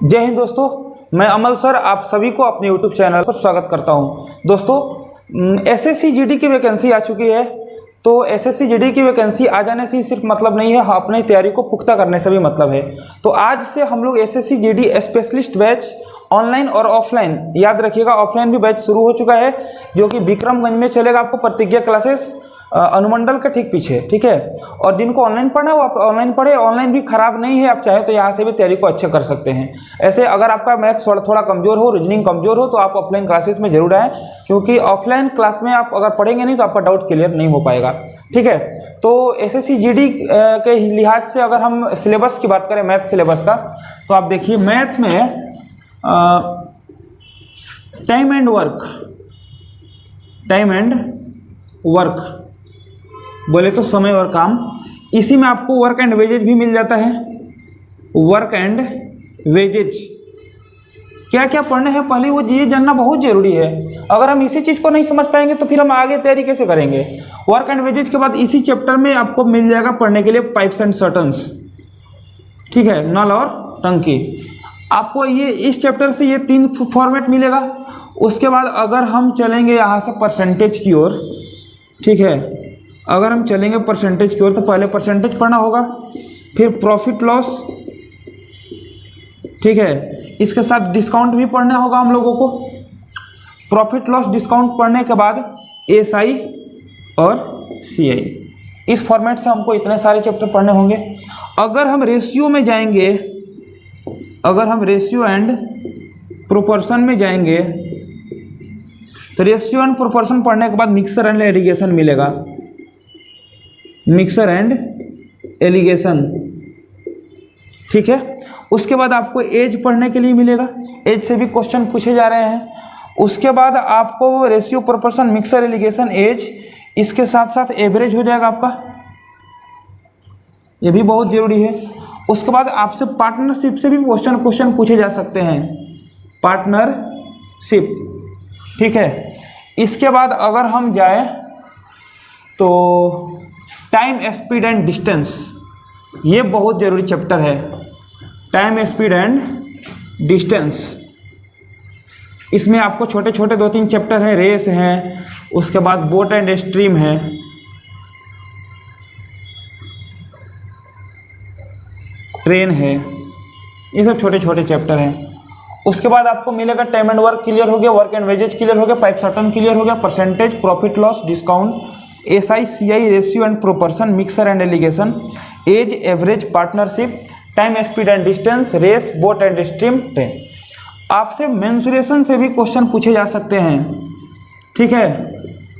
जय हिंद दोस्तों, मैं अमल सर आप सभी को अपने YouTube चैनल पर स्वागत करता हूं। दोस्तों एसएससी जीडी की वैकेंसी आ चुकी है। तो एसएससी जीडी की वैकेंसी आ जाने से सिर्फ मतलब नहीं है, अपनी तैयारी को पुख्ता करने से भी मतलब है। तो आज से हम लोग SSC GD specialist batch online और ऑफलाइन, याद रखिएगा ऑफलाइन भी बैच शुरू हो चुका है जो कि विक्रमगंज में चलेगा। आपको प्रतिज्ञा क्लासेस अनुमंडल के ठीक पीछे, ठीक है। और जिनको ऑनलाइन पढ़ना है वो आप ऑनलाइन पढ़े, ऑनलाइन भी खराब नहीं है। आप चाहे तो यहाँ से भी तैयारी को अच्छे कर सकते हैं। ऐसे अगर आपका मैथ थोड़ा कमजोर हो, रीजनिंग कमजोर हो, तो आप ऑफलाइन क्लासेस में जरूर आएँ, क्योंकि ऑफलाइन क्लास में आप अगर पढ़ेंगे नहीं तो आपका डाउट क्लियर नहीं हो पाएगा, ठीक है। तो एसएससी जीडी के लिहाज से अगर हम सिलेबस की बात करें, मैथ सिलेबस का, तो आप देखिए मैथ में टाइम एंड वर्क बोले तो समय और काम, इसी में आपको वर्क एंड वेजेज भी मिल जाता है। वर्क एंड वेजेज क्या क्या पढ़ने हैं, पहले वो ये जानना बहुत जरूरी है। अगर हम इसी चीज़ को नहीं समझ पाएंगे तो फिर हम आगे तैयारी कैसे करेंगे। वर्क एंड वेजेज के बाद इसी चैप्टर में आपको मिल जाएगा पढ़ने के लिए पाइप्स एंड सर्टन्स, ठीक है, नल और टंकी। आपको ये इस चैप्टर से ये 3 फॉर्मेट मिलेगा। उसके बाद अगर हम चलेंगे यहाँ से परसेंटेज की ओर, ठीक है, अगर हम चलेंगे परसेंटेज की ओर तो पहले परसेंटेज पढ़ना होगा, फिर प्रॉफिट लॉस, ठीक है, इसके साथ डिस्काउंट भी पढ़ना होगा हम लोगों को। प्रॉफिट लॉस डिस्काउंट पढ़ने के बाद एसआई और सीआई, इस फॉर्मेट से हमको इतने सारे चैप्टर पढ़ने होंगे। अगर हम रेशियो में जाएंगे, अगर हम रेशियो एंड प्रोपोर्शन में जाएंगे तो रेशियो एंड प्रोपोर्शन पढ़ने के बाद मिक्सर एंड एलिगेशन मिलेगा। मिक्सर एंड एलिगेशन, ठीक है। उसके बाद आपको एज पढ़ने के लिए मिलेगा, एज से भी क्वेश्चन पूछे जा रहे हैं। उसके बाद आपको ratio, proportion, mixture, alligation, age, इसके साथ साथ एवरेज हो जाएगा आपका, ये भी बहुत जरूरी है। उसके बाद आपसे पार्टनरशिप से भी क्वेश्चन पूछे जा सकते हैं, पार्टनरशिप, ठीक है। इसके बाद अगर हम जाए तो टाइम, स्पीड एंड डिस्टेंस, ये बहुत जरूरी चैप्टर है। टाइम, स्पीड एंड डिस्टेंस, इसमें आपको छोटे छोटे 2-3 चैप्टर हैं, रेस हैं, उसके बाद बोट एंड स्ट्रीम है, ट्रेन है, ये सब छोटे छोटे चैप्टर हैं। उसके बाद आपको मिलेगा टाइम एंड वर्क क्लियर हो गया, वर्क एंड वेजेज क्लियर हो गया, पाइप सर्टन क्लियर हो गया, percentage, profit loss, discount, SI, CI, ratio and proportion, mixture and alligation, age, average, partnership, time, speed and distance, race, boat and stream, train. आपसे mensuration से भी question पूछे जा सकते हैं, ठीक है,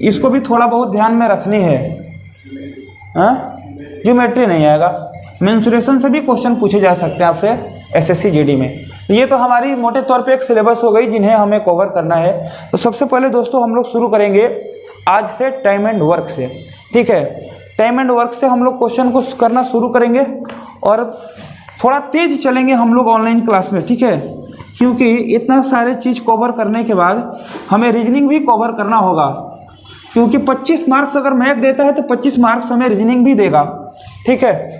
इसको भी थोड़ा बहुत ध्यान में रखनी है। ज्योमेट्री नहीं आएगा, मेंसुरेशन से भी क्वेश्चन पूछे जा सकते हैं आपसे एसएससी जीडी में। ये तो हमारी मोटे तौर पे एक सिलेबस हो गई जिन्हें हमें कवर करना है। तो सबसे पहले दोस्तों हम लोग शुरू करेंगे आज से टाइम एंड वर्क से, ठीक है। टाइम एंड वर्क से हम लोग क्वेश्चन को करना शुरू करेंगे और थोड़ा तेज चलेंगे हम लोग ऑनलाइन क्लास में, ठीक है, क्योंकि इतना सारे चीज़ कवर करने के बाद हमें रीजनिंग भी कवर करना होगा, क्योंकि 25 मार्क्स अगर मैथ देता है तो 25 मार्क्स हमें रीजनिंग भी देगा, ठीक है।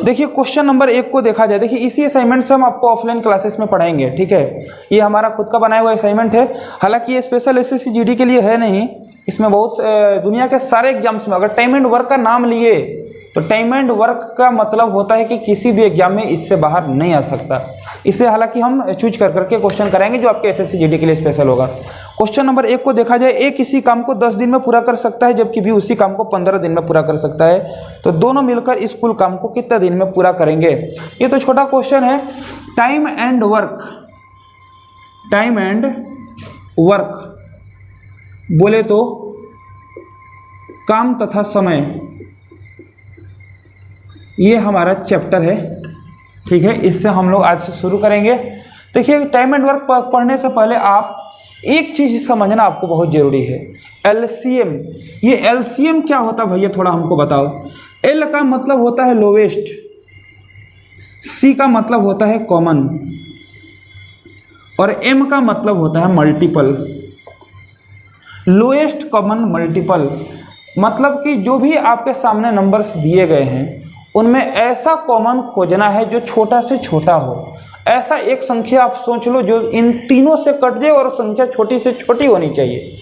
देखिए क्वेश्चन नंबर 1 को देखा जाए, देखिए इसी असाइनमेंट से हम आपको ऑफलाइन क्लासेस में पढ़ाएंगे, ठीक है। ये हमारा खुद का बनाया हुआ असाइनमेंट है, हालांकि ये स्पेशल एसएससी जीडी के लिए है नहीं। इसमें बहुत दुनिया के सारे एग्जाम्स में अगर टाइम एंड वर्क का नाम लिए तो टाइम एंड वर्क का मतलब होता है कि किसी भी एग्जाम में इससे बाहर नहीं आ सकता। इससे हालांकि हम चूज कर करके क्वेश्चन कराएंगे जो आपके एसएससी जीडी के लिए स्पेशल होगा। क्वेश्चन नंबर 1 को देखा जाए, एक किसी काम को 10 दिन में पूरा कर सकता है जबकि भी उसी काम को 15 दिन में पूरा कर सकता है, तो दोनों मिलकर इस कुल काम को कितने दिन में पूरा करेंगे। ये तो छोटा क्वेश्चन है। Time and work, time and work बोले तो काम तथा समय, ये हमारा चैप्टर है, ठीक है। इससे हम लोग आज से शुरू करेंगे। देखिए टाइम एंड वर्क पढ़ने से पहले आप एक चीज समझना आपको बहुत जरूरी है, एलसीएम। ये एलसीएम क्या होता है भैया, थोड़ा हमको बताओ। एल का मतलब होता है लोवेस्ट, सी का मतलब होता है कॉमन और एम का मतलब होता है मल्टीपल। लोएस्ट कॉमन मल्टीपल मतलब कि जो भी आपके सामने नंबर्स दिए गए हैं उनमें ऐसा कॉमन खोजना है जो छोटा से छोटा हो। ऐसा एक संख्या आप सोच लो जो इन तीनों से कट जाए और संख्या छोटी से छोटी होनी चाहिए।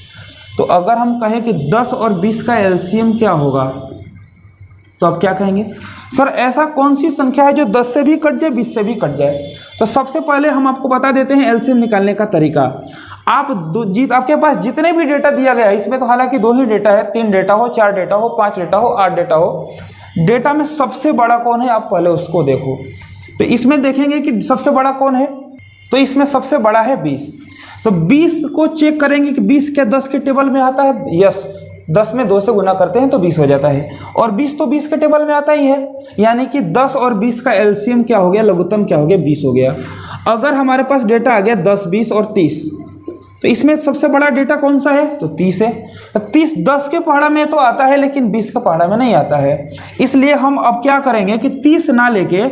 तो अगर हम कहें कि 10 और 20 का एलसीएम क्या होगा, तो आप क्या कहेंगे? सर ऐसा कौन सी संख्या है जो 10 से भी कट जाए, 20 से भी कट जाए? तो सबसे पहले हम आपको बता देते हैं एलसीएम निकालने का तरीका। आपके पास जितने भी डेटा दिया गया है, इसमें तो हालांकि 2 ही डेटा है, 3 डेटा हो, 4 डेटा हो, 5 डेटा हो, 8 डेटा हो, डेटा में सबसे बड़ा कौन है आप पहले उसको देखो। तो इसमें देखेंगे कि सबसे बड़ा कौन है, तो इसमें सबसे बड़ा है 20। तो 20 को चेक करेंगे कि 20 क्या 10 के टेबल में आता है? यस, 10 में 2 से गुना करते हैं तो 20 हो जाता है, और 20 तो 20 के टेबल में आता ही है, यानी कि 10 और 20 का एलसीएम क्या हो गया, लघुत्तम क्या हो गया, 20 हो गया। अगर हमारे पास डेटा आ गया 10, 20 और 30, तो इसमें सबसे बड़ा डेटा कौन सा है, तो 30 है। तो 30 10 के पहाड़ा में तो आता है लेकिन 20 के पहाड़ा में नहीं आता है, इसलिए हम अब क्या करेंगे कि 30 ना लेके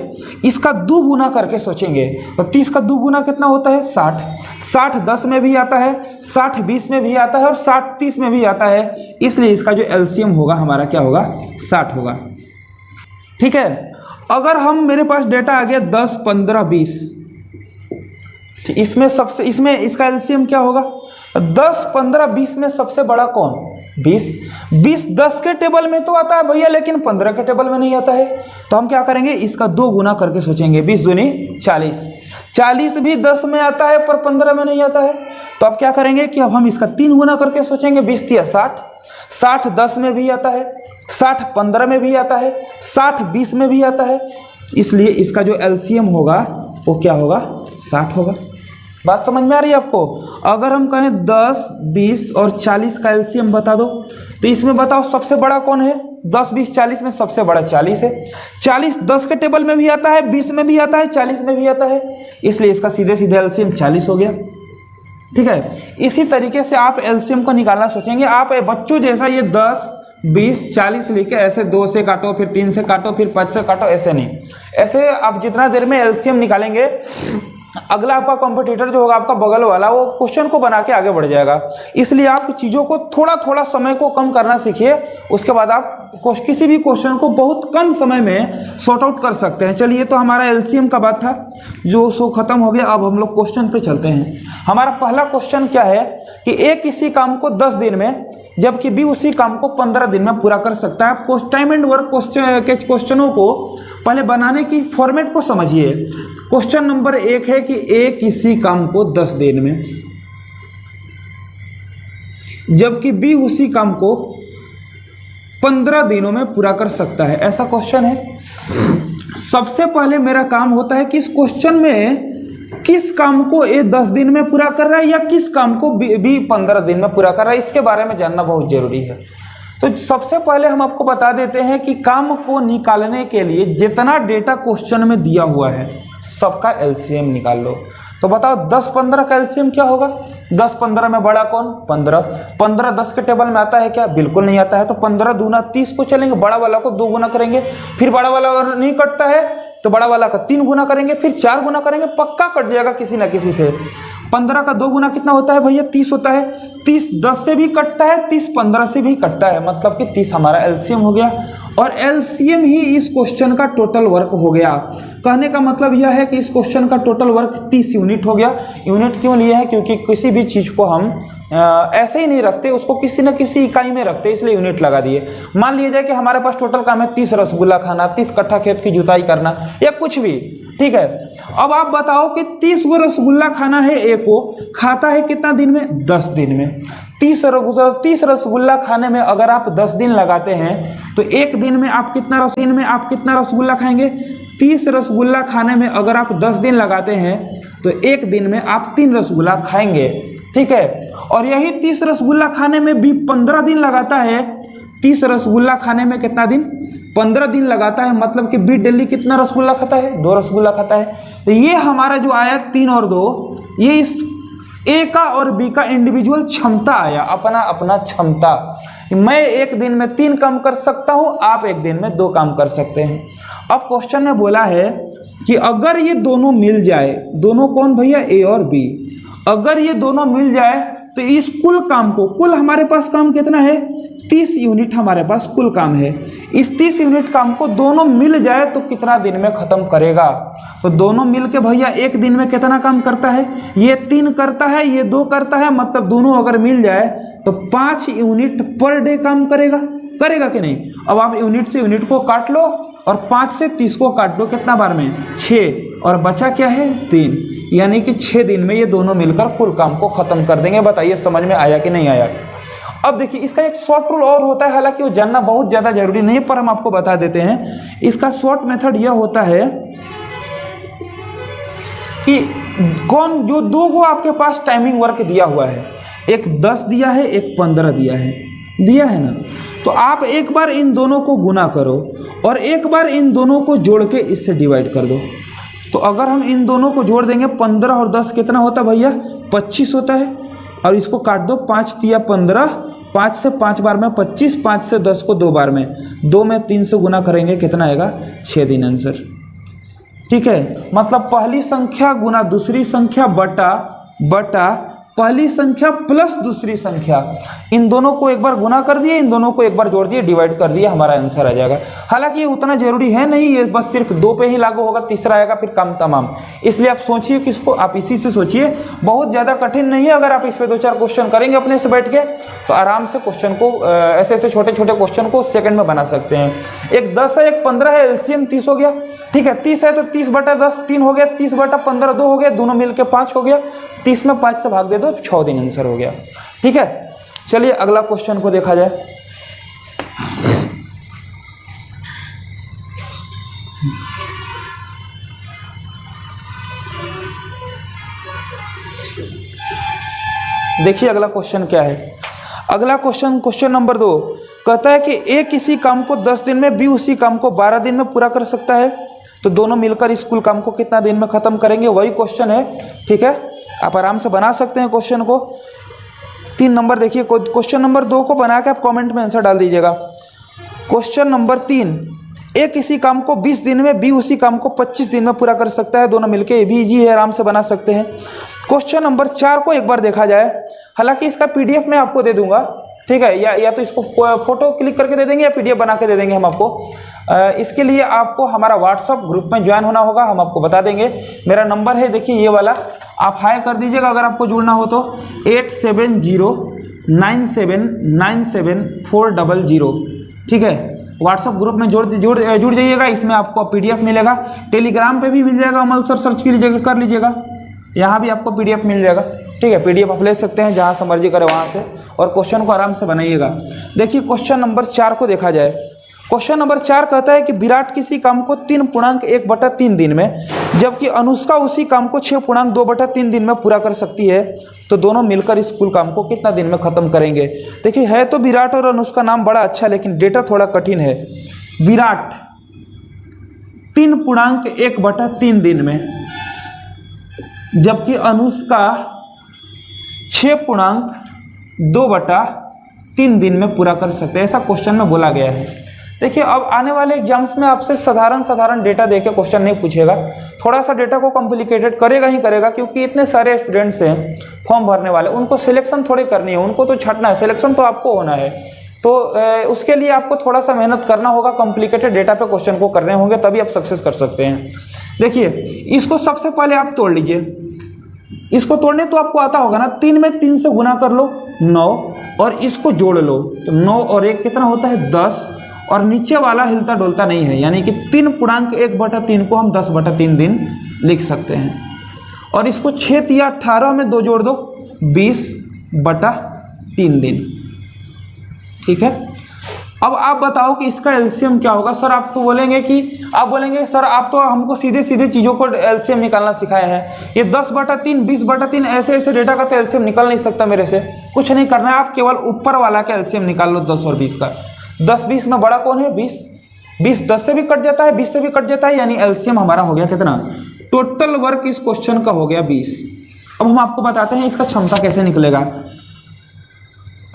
इसका दुगुना करके सोचेंगे। तो 30 का दुगुना कितना होता है, 60। 60 10 में भी आता है, 60 20 में भी आता है, और 60 30 में भी आता है, इसलिए इसका जो एलसीएम होगा हमारा क्या होगा, 60 होगा। ठीक है। अगर हम मेरे पास डेटा आ गया 10 15 20, इसमें इसका एलसीएम क्या होगा, 10 15 20 में सबसे बड़ा कौन, 20। 20 10 के टेबल में तो आता है भैया, लेकिन 15 के टेबल में नहीं आता है। तो हम क्या करेंगे, इसका 2 गुना करके सोचेंगे, 20 दूनी 40। 40 भी 10 में आता है पर 15 में नहीं आता है, तो अब क्या करेंगे कि अब हम इसका 3 गुना करके सोचेंगे, 20 या 60। 60 10 में भी आता है, 60 15 में भी आता है, 60 20 में भी आता है, इसलिए इसका जो एलसीएम होगा वो क्या होगा, 60 होगा। बात समझ में आ रही है आपको? अगर हम कहें 10 20 और 40 का एलसीएम बता दो, तो इसमें बताओ सबसे बड़ा कौन है, 10 20 40 में सबसे बड़ा 40 है। 40 10 के टेबल में भी आता है, 20 में भी आता है, 40 में भी आता है, इसलिए इसका सीधे सीधे एलसीएम 40 हो गया। ठीक है। इसी तरीके से आप एलसीएम को निकालना सोचेंगे। आप बच्चों जैसा ये 10 20 40 लेके ऐसे 2 से काटो, फिर 3 से काटो, फिर 5 से काटो, ऐसे नहीं। ऐसे आप जितना देर में एलसीएम निकालेंगे, अगला आपका कॉम्पिटिटर जो होगा आपका बगल वाला, वो क्वेश्चन को बना के आगे बढ़ जाएगा। इसलिए आप चीज़ों को थोड़ा थोड़ा समय को कम करना सीखिए, उसके बाद आप किसी भी क्वेश्चन को बहुत कम समय में सॉर्ट आउट कर सकते हैं। चलिए, तो हमारा एलसीएम का बात था जो सो खत्म हो गया। अब हम लोग क्वेश्चन पे चलते हैं। हमारा पहला क्वेश्चन क्या है कि ए किसी काम को 10 दिन में जबकि बी उसी काम को 15 दिन में पूरा कर सकता है। टाइम एंड वर्क क्वेश्चनों को पहले बनाने की फॉर्मेट को समझिए। क्वेश्चन नंबर 1 है कि ए किसी काम को 10 दिन में जबकि बी उसी काम को 15 दिनों में पूरा कर सकता है, ऐसा क्वेश्चन है। सबसे पहले मेरा काम होता है कि इस क्वेश्चन में किस काम को ए 10 दिन में पूरा कर रहा है या किस काम को बी 15 दिन में पूरा कर रहा है, इसके बारे में जानना बहुत जरूरी है। तो सबसे पहले हम आपको बता देते हैं कि काम को निकालने के लिए जितना डेटा क्वेश्चन में दिया हुआ है सबका एलसीएम निकाल लो। तो बताओ 10 15 का एलसीएम क्या होगा? 10 15 में बड़ा कौन? 15। 15 10 के टेबल में आता है क्या? बिल्कुल नहीं आता है। तो 15 दूना 30 को चलेंगे, बड़ा वाला को 2 गुना करेंगे, फिर बड़ा वाला अगर नहीं कटता है तो बड़ा वाला का 3 गुना करेंगे, फिर 4 गुना करेंगे, पक्का कट जाएगा किसी ना किसी से। 15 का 2 गुना कितना होता है भैया? 30 होता है। 30 10 से भी कटता है, 30 15 से भी कटता है, मतलब कि 30 हमारा एलसीएम हो गया। और एलसीएम ही इस क्वेश्चन का टोटल वर्क हो गया। कहने का मतलब यह है कि इस क्वेश्चन का टोटल वर्क 30 यूनिट हो गया। यूनिट क्यों लिए हैं? क्योंकि किसी भी चीज़ को हम ऐसे ही नहीं रखते, उसको किसी न किसी इकाई में रखते, इसलिए यूनिट लगा दिए। मान लिया जाए कि हमारे पास टोटल काम है 30 रसगुल्ला खाना, 30 कट्ठा खेत की जुताई करना, या कुछ भी। ठीक है। अब आप बताओ कि 30 गो रसगुल्ला खाना है, ए को खाता है कितना दिन में? 10 दिन में। 30 रसगुल्ला खाने में अगर आप 10 दिन लगाते हैं तो एक दिन में आप कितना रसगुल्ला खाएंगे? 30 रसगुल्ला खाने में अगर आप 10 दिन लगाते हैं तो एक दिन में आप 3 रसगुल्ला खाएंगे। ठीक है। और यही 30 रसगुल्ला खाने में भी 15 दिन लगाता है। 30 रसगुल्ला खाने में कितना दिन? 15 दिन लगाता है, मतलब कि बी डेली कितना रसगुल्ला खाता है? 2 रसगुल्ला खाता है। तो ये हमारा जो आया 3 और 2, ये इस ए का और बी का इंडिविजुअल क्षमता आया, अपना अपना क्षमता। मैं एक दिन में 3 काम कर सकता हूं, आप एक दिन में 2 काम कर सकते हैं। अब क्वेश्चन में बोला है कि अगर ये दोनों मिल जाए, दोनों कौन भैया? ए और बी। अगर ये दोनों मिल जाए तो इस कुल काम को, कुल हमारे पास काम कितना है? 30 यूनिट हमारे पास कुल काम है। इस 30 यूनिट काम को दोनों मिल जाए तो कितना दिन में खत्म करेगा? तो दोनों मिल के भैया एक दिन में कितना काम करता है? ये 3 करता है, ये 2 करता है, मतलब दोनों अगर मिल जाए तो 5 यूनिट पर डे काम करेगा। करेगा कि नहीं? अब आप यूनिट से यूनिट को काट लो और 5 से 30 को काट दो, कितना बार में? 6, और बचा क्या है? 3, यानी कि 6 दिन में ये दोनों मिलकर कुल काम को खत्म कर देंगे। बताइए समझ में आया कि नहीं आया? अब देखिए इसका एक शॉर्ट रूल और होता है, हालांकि वो जानना बहुत ज्यादा जरूरी नहीं है, पर हम आपको बता देते हैं। इसका शॉर्ट मेथड यह होता है कि जो 2 को आपके पास टाइमिंग वर्क दिया हुआ है, एक 10 दिया है, एक 15 दिया है ना, तो आप एक बार इन दोनों को गुना करो और एक बार इन दोनों को जोड़ के इससे डिवाइड कर दो। तो अगर हम इन दोनों को जोड़ देंगे, 15 और 10 कितना होता है भैया? 25 होता है। और इसको काट दो, 5 तिया 15, 5 से 5 बार में 25, 5 से 10 को 2 बार में, 2 में 3 से गुना करेंगे, कितना आएगा? 6 दिन आंसर। ठीक है, मतलब पहली संख्या गुना दूसरी संख्या बटा पहली संख्या प्लस दूसरी संख्या, इन दोनों को एक बार गुना कर दिए, इन दोनों को एक बार जोड़ दिए, डिवाइड कर दिया, हमारा आंसर आ जाएगा। हालांकि ये उतना जरूरी है नहीं, ये बस सिर्फ 2 पे ही लागू होगा, तीसरा आएगा फिर काम तमाम। इसलिए आप सोचिए किसको, आप इसी से सोचिए, बहुत ज्यादा कठिन नहीं है। अगर आप इस पे 2-4 क्वेश्चन करेंगे अपने से बैठ के तो आराम से क्वेश्चन को ऐसे छोटे छोटे क्वेश्चन को सेकंड में बना सकते हैं। एक 10 है, एक 15 है, एलसीएम 30 हो गया। ठीक है, 30 है तो 30 बटा 10 3 हो गया, 30 बटा 15 2 हो गया, दोनों मिलकर 5 हो गया, 30 में 5 से भाग दे दो, 6 दिन आंसर हो गया। ठीक है, चलिए अगला क्वेश्चन को देखा जाए। देखिए अगला क्वेश्चन क्या है। अगला क्वेश्चन नंबर 2 कहता है कि ए किसी काम को 10 दिन में, बी उसी काम को 12 दिन में पूरा कर सकता है, तो दोनों मिलकर इस कुल काम को कितना दिन में खत्म करेंगे? वही क्वेश्चन है। ठीक है, आप आराम से बना सकते हैं क्वेश्चन को। 3 नंबर देखिए, क्वेश्चन नंबर 2 को बना के आप कमेंट में आंसर डाल दीजिएगा। क्वेश्चन नंबर 3, ए किसी काम को 20 दिन में, बी उसी काम को 25 दिन में पूरा कर सकता है, दोनों मिलके, ये भी इजी है, आराम से बना सकते हैं। क्वेश्चन नंबर 4 को एक बार देखा जाए, हालांकि इसका पीडीएफ मैं आपको दे दूंगा। ठीक है, या तो इसको फोटो क्लिक करके दे देंगे या पीडीएफ बना के दे देंगे हम आपको। इसके लिए आपको हमारा व्हाट्सअप ग्रुप में ज्वाइन होना होगा, हम आपको बता देंगे। मेरा नंबर है देखिए ये वाला, आप हाई कर दीजिएगा अगर आपको जुड़ना हो तो, 8709797400। ठीक है, व्हाट्सअप ग्रुप में जुड़ जाइएगा, इसमें आपको पीडीएफ मिलेगा। टेलीग्राम पे भी मिल जाएगा, अमल सर सर्च कीजिएगा, कर लीजिएगा, यहाँ भी आपको पीडीएफ मिल जाएगा। ठीक है, पीडीएफ आप ले सकते हैं जहाँ से मर्जी करें वहाँ से, और क्वेश्चन को आराम से बनाइएगा। देखिए क्वेश्चन नंबर 4 को देखा जाए। क्वेश्चन नंबर 4 कहता है कि विराट किसी काम को 3.1/3 दिन में, जबकि अनुष्का उसी काम को 6.2/3 दिन में पूरा कर सकती है, तो दोनों मिलकर इस कुल काम को कितना दिन में खत्म करेंगे? देखिए है तो विराट और अनुष्का नाम बड़ा अच्छा, लेकिन डेटा थोड़ा कठिन है। विराट 3.1/3 दिन में, जबकि अनुष्का 6.2/3 दिन में पूरा कर सकते हैं, ऐसा क्वेश्चन में बोला गया है। देखिए अब आने वाले एग्जाम्स में आपसे साधारण डेटा देके क्वेश्चन नहीं पूछेगा, थोड़ा सा डेटा को कॉम्प्लिकेटेड करेगा ही करेगा, क्योंकि इतने सारे स्टूडेंट्स हैं फॉर्म भरने वाले, उनको सिलेक्शन थोड़ी करनी है, उनको तो छटना है, सिलेक्शन तो आपको होना है। तो उसके लिए आपको थोड़ा सा मेहनत करना होगा, कॉम्प्लिकेटेड डेटा पे क्वेश्चन को करने होंगे, तभी आप सक्सेस कर सकते हैं। देखिए इसको सबसे पहले आप तोड़ लीजिए, इसको तोड़ने तो आपको आता होगा ना, 3 में 3 से गुना कर लो 9, और इसको जोड़ लो तो 9 और 1 कितना होता है? 10, और नीचे वाला हिलता डोलता नहीं है, यानी कि 3.1/3 को हम 10/3 दिन लिख सकते हैं। और इसको 6 या 18 में 2 जोड़ दो, 20/3 दिन। ठीक है, अब आप बताओ कि इसका एलसीएम क्या होगा? सर आप तो बोलेंगे सर आप तो हमको सीधे चीज़ों को एलसीएम निकालना सिखाए हैं, ये 10/3 20/3 ऐसे डेटा का तो एलसीएम निकल नहीं सकता मेरे से। कुछ नहीं करना है, आप केवल ऊपर वाला का एलसीएम निकाल लो, 10 और 20 का। 10 20 में बड़ा कौन है? 20 10 से भी कट जाता है, 20 से भी कट जाता है, यानी एलसीएम हमारा हो गया कितना? टोटल वर्क इस क्वेश्चन का हो गया 20। अब हम आपको बताते हैं इसका क्षमता कैसे निकलेगा।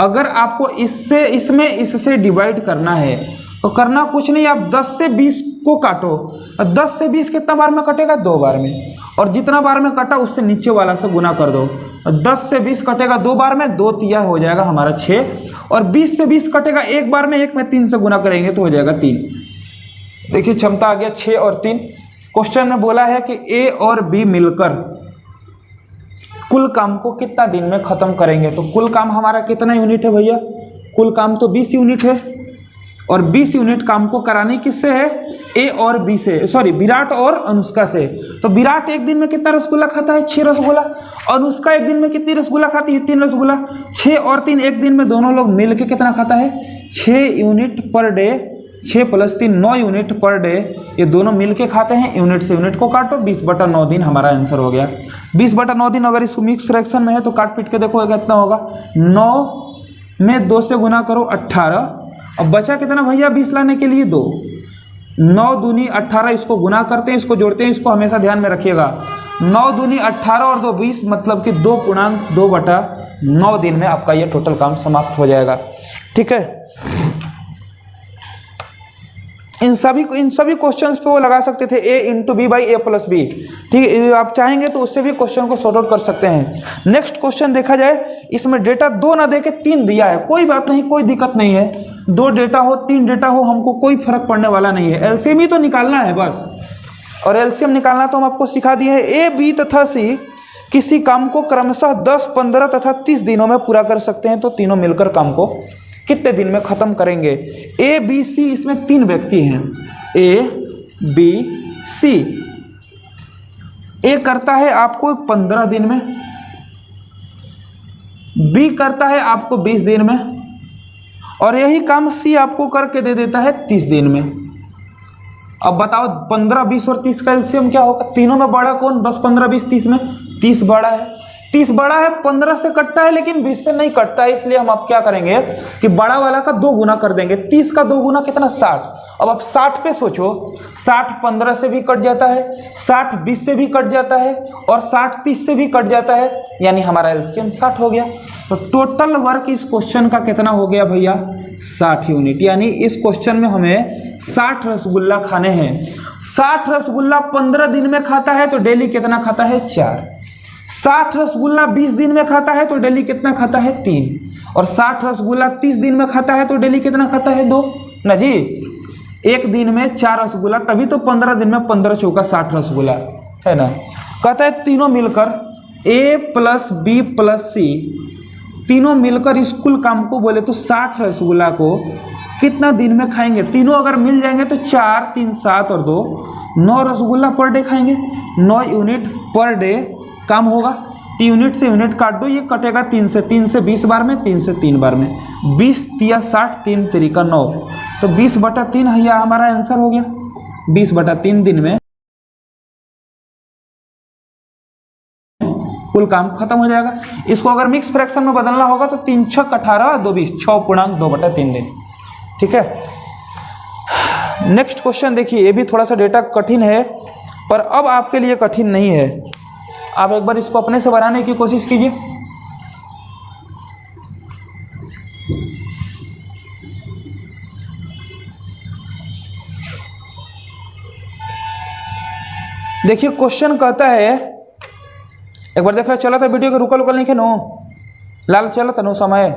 अगर आपको इससे डिवाइड करना है तो करना कुछ नहीं, आप 10 से 20 को काटो, 10 से 20 कितना बार में कटेगा? 2 बार में, और जितना बार में कटा उससे नीचे वाला से गुना कर दो। 10 से 20 कटेगा 2 बार में, 2 तिया हो जाएगा हमारा 6, और 20 से 20 कटेगा एक बार में, एक में 3 से गुना करेंगे तो हो जाएगा 3। देखिए क्षमता आ गया 6 और 3। क्वेश्चन में बोला है कि ए और बी मिलकर कुल काम को कितना दिन में खत्म करेंगे। तो कुल काम हमारा कितना यूनिट है भैया, कुल काम तो 20 यूनिट है, और 20 यूनिट काम को करानी किससे है, ए और बी से, सॉरी विराट और अनुष्का से। तो विराट एक दिन में कितना रसगुल्ला खाता है, 6 रसगुल्ला। अनुष्का एक दिन में कितनी रसगुल्ला खाती है, 3 रसगुल्ला। 6 और 3 एक दिन में दोनों लोग मिल के कितना खाता है, 6 unit per day. 6 + 3 9 unit per day, ये दोनों मिल के खाते हैं। यूनिट से यूनिट को काटो, 20/9 दिन हमारा आंसर हो गया। 20/9 दिन अगर इसको मिक्स फ्रैक्शन में है तो काट पीट के देखो कितना होगा, 9 में 2 से गुना करो 18। अब बचा कितना भैया 20 लाने के लिए 2, 9 दूनी 18, इसको गुना करते हैं, इसको जोड़ते हैं, इसको हमेशा ध्यान में रखिएगा। 9 दूनी 18 और 2 20, मतलब कि 2.2/9 दिन में आपका ये टोटल काम समाप्त हो जाएगा। ठीक है, इन सभी क्वेश्चंस पे वो लगा सकते थे a × b/a+b। ठीक है, आप चाहेंगे तो उससे भी क्वेश्चन को सॉर्ट आउट कर सकते हैं। नेक्स्ट क्वेश्चन देखा जाए, इसमें डेटा 2 ना देके 3 दिया है, कोई बात नहीं, कोई दिक्कत नहीं है। 2 डेटा हो 3 डेटा हो, हमको कोई फर्क पड़ने वाला नहीं है। एलसीएम ही तो निकालना है बस, और एलसीएम निकालना तो हम आपको सिखा दिए हैं। ए बी तथा सी किसी काम को क्रमशः 10, 15 तथा 30 दिनों में पूरा कर सकते हैं, तो तीनों मिलकर काम को कितने दिन में खत्म करेंगे। ए बी सी, इसमें 3 व्यक्ति हैं, ए बी सी। ए करता है आपको 15 दिन में, बी करता है आपको 20 दिन में, और यही काम सी आपको करके दे देता है 30 दिन में। अब बताओ 15, 20 और 30 का एलसीएम क्या होगा, तीनों में बड़ा कौन, 10, 15, 20, 30 में 30 बड़ा है। 30 बड़ा है, 15 से कटता है लेकिन 20 से नहीं कटता है, इसलिए हम अब क्या करेंगे कि बड़ा वाला का 2 गुना कर देंगे। 30 का 2 गुना कितना, 60। अब आप 60 पे सोचो, 60 15 से भी कट जाता है, 60 20 से भी कट जाता है, और 60 30 से भी कट जाता है, यानी हमारा एलसीएम 60 हो गया। तो टोटल वर्क इस क्वेश्चन का कितना हो गया भैया, 60 यूनिट। यानी इस क्वेश्चन में हमें 60 रसगुल्ला खाने हैं। 60 रसगुल्ला 15 दिन में खाता है तो डेली कितना खाता है, 4। 60 रसगुल्ला 20 दिन में खाता है तो डेली कितना खाता है, 3। और 60 रसगुल्ला 30 दिन में खाता है तो डेली कितना खाता है, 2 ना जी। एक दिन में 4 रसगुल्ला, तभी तो 15 दिन में 15 चौका 60 रसगुल्ला है ना। कहता है तीनों मिलकर A + B + C, तीनों मिलकर इस कुल काम को बोले तो 60 रसगुल्ला को कितना दिन में खाएंगे। तीनों अगर मिल जाएंगे तो 4 3 7 और 2 9 रसगुल्ला पर डे खाएंगे। 9 यूनिट पर डे काम होगा। यूनिट से यूनिट काट दो, ये कटेगा 3 से 20 बार में, 3 से 3 बार में। 20 × 60, 3 × 3 = 9, तो 20/3 है हमारा आंसर हो गया। 20/3 दिन में कुल काम खत्म हो जाएगा। इसको अगर मिक्स फ्रैक्शन में बदलना होगा तो 3 × 6 = 18, 2 × 20, 6.2/3 दिन। ठीक है, नेक्स्ट क्वेश्चन देखिए, ये भी थोड़ा सा डेटा कठिन है, पर अब आपके लिए कठिन नहीं है। आप एक बार इसको अपने से बनाने की कोशिश कीजिए। देखिए क्वेश्चन कहता है, एक बार देख लो, चला था वीडियो के रुकल नहीं खे नो लाल चला था नो समय।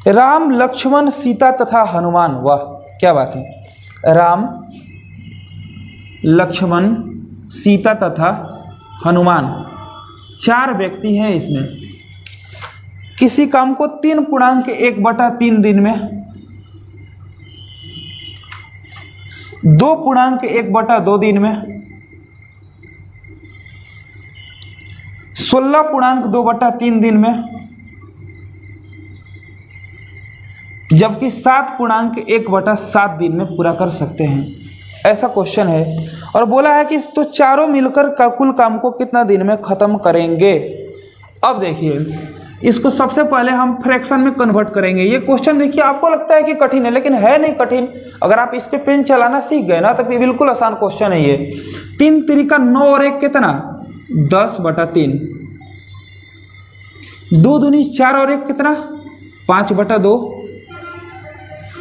राम लक्ष्मण सीता तथा हनुमान, वाह क्या बात है। राम लक्ष्मण सीता तथा हनुमान 4 व्यक्ति हैं इसमें। किसी काम को 3.1/3 दिन में, 2.1/2 दिन में, 16.2/3 दिन में, जबकि 7.1/7 दिन में पूरा कर सकते हैं। ऐसा क्वेश्चन है, और बोला है कि तो चारों मिलकर का कुल काम को कितना दिन में खत्म करेंगे। अब देखिए, इसको सबसे पहले हम फ्रैक्शन में कन्वर्ट करेंगे। ये क्वेश्चन देखिए, आपको लगता है कि कठिन है, लेकिन है नहीं कठिन। अगर आप इस पे पेन चलाना सीख गए ना तो बिल्कुल आसान क्वेश्चन है ये। 3 × 9 और 1 कितना, 10/3। 2 दूनी 4 और 1 कितना, 5/2।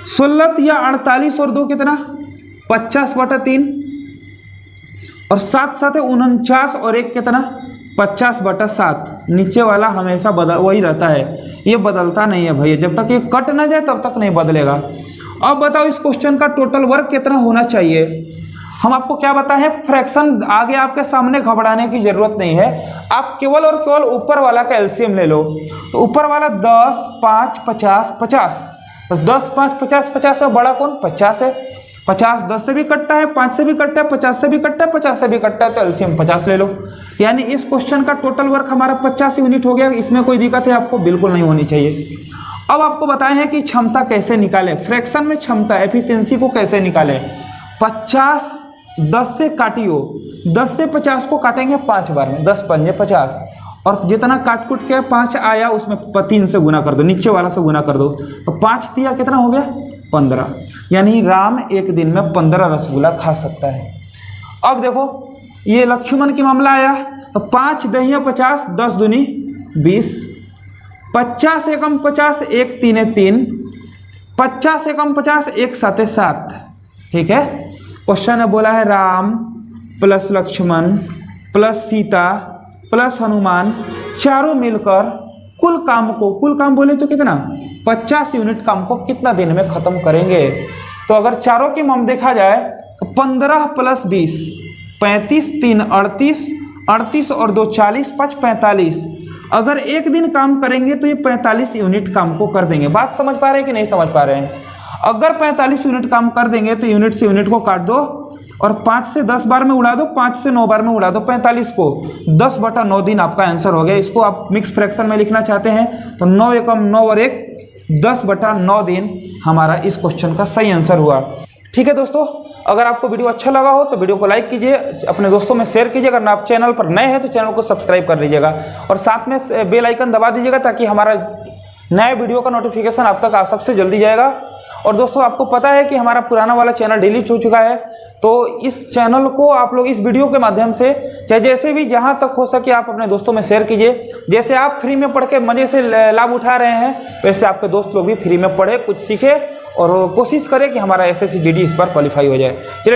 16 या 48 और 2 कितना, 50/3। और 7 7 49 और 1 कितना, 50/7, नीचे वाला हमेशा वही रहता है, ये बदलता नहीं है भैया, जब तक ये कट ना जाए तब तक नहीं बदलेगा। अब बताओ इस क्वेश्चन का टोटल वर्क कितना होना चाहिए। हम आपको क्या बताएं, फ्रैक्शन आगे आपके सामने घबराने की जरूरत नहीं है, आप केवल और केवल ऊपर वाला का एलसीएम ले लो। तो ऊपर वाला 10, 5, 50, 50, तो 10, 5, 50, 50 में बड़ा कौन 50 है। 50 10 से भी कटता है, 5 से भी कटता है, 50 से भी कटता है, 50 से भी कटता है, तो एलसीएम 50 ले लो। यानी इस क्वेश्चन का टोटल वर्क हमारा 50 यूनिट हो गया। इसमें कोई दिक्कत है आपको बिल्कुल नहीं होनी चाहिए। अब आपको बताए हैं कि क्षमता कैसे निकालें, फ्रैक्शन में क्षमता एफिशिएंसी को कैसे निकालें। 50 10 से काटियो, 10 से 50 को काटेंगे 5 बार में, 10 पंजे 50, और जितना काट कुट के 5 आया उसमें 3 से गुना कर दो, नीचे वाला से गुना कर दो, तो 5 तिया कितना हो गया 15। यानी राम एक दिन में 15 रसगुल्ला खा सकता है। अब देखो ये लक्ष्मण की मामला आया, तो 5 दहिया 50, 10 दूनी 20, 50 एकम 50, 1 तीने 3, 50 एकम 50, 1 साते 7। ठीक है, क्वेश्चन ने बोला है Ram plus Lakshman plus Sita plus Hanuman चारों मिलकर कुल काम बोले तो कितना 50 यूनिट काम को कितना दिन में खत्म करेंगे। तो अगर चारों की मम देखा जाए तो 15 + 20 35, 3 38, 38 और 2 40, 5 45। अगर एक दिन काम करेंगे तो ये 45 यूनिट काम को कर देंगे। बात समझ पा रहे हैं कि नहीं समझ पा रहे हैं। अगर 45 यूनिट काम कर देंगे तो यूनिट से यूनिट को काट दो और 5 से 10 बार में उड़ा दो, 5 से 9 बार में उड़ा दो 45 को, 10/9 दिन आपका आंसर हो गया। इसको आप मिक्स फ्रैक्शन में लिखना चाहते हैं तो 9 एकम 9 और 1 10/9 दिन हमारा इस क्वेश्चन का सही आंसर हुआ। ठीक है दोस्तों, अगर आपको वीडियो अच्छा लगा हो तो वीडियो को लाइक कीजिए, अपने दोस्तों में शेयर कीजिए। अगर आप चैनल पर नए हैं तो चैनल को सब्सक्राइब कर लीजिएगा और साथ में बेल आइकन दबा दीजिएगा ताकि हमारा नए वीडियो का नोटिफिकेशन आप तक सबसे जल्दी जाएगा। और दोस्तों आपको पता है कि हमारा पुराना वाला चैनल डिलीट हो चुका है, तो इस चैनल को आप लोग इस वीडियो के माध्यम से चाहे जैसे भी जहां तक हो सके आप अपने दोस्तों में शेयर कीजिए। जैसे आप फ्री में पढ़ के मजे से लाभ उठा रहे हैं, वैसे आपके दोस्त लोग भी फ्री में पढ़े, कुछ सीखे और कोशिश करें कि हमारा SSC GD इस पर क्वालिफाई हो जाए।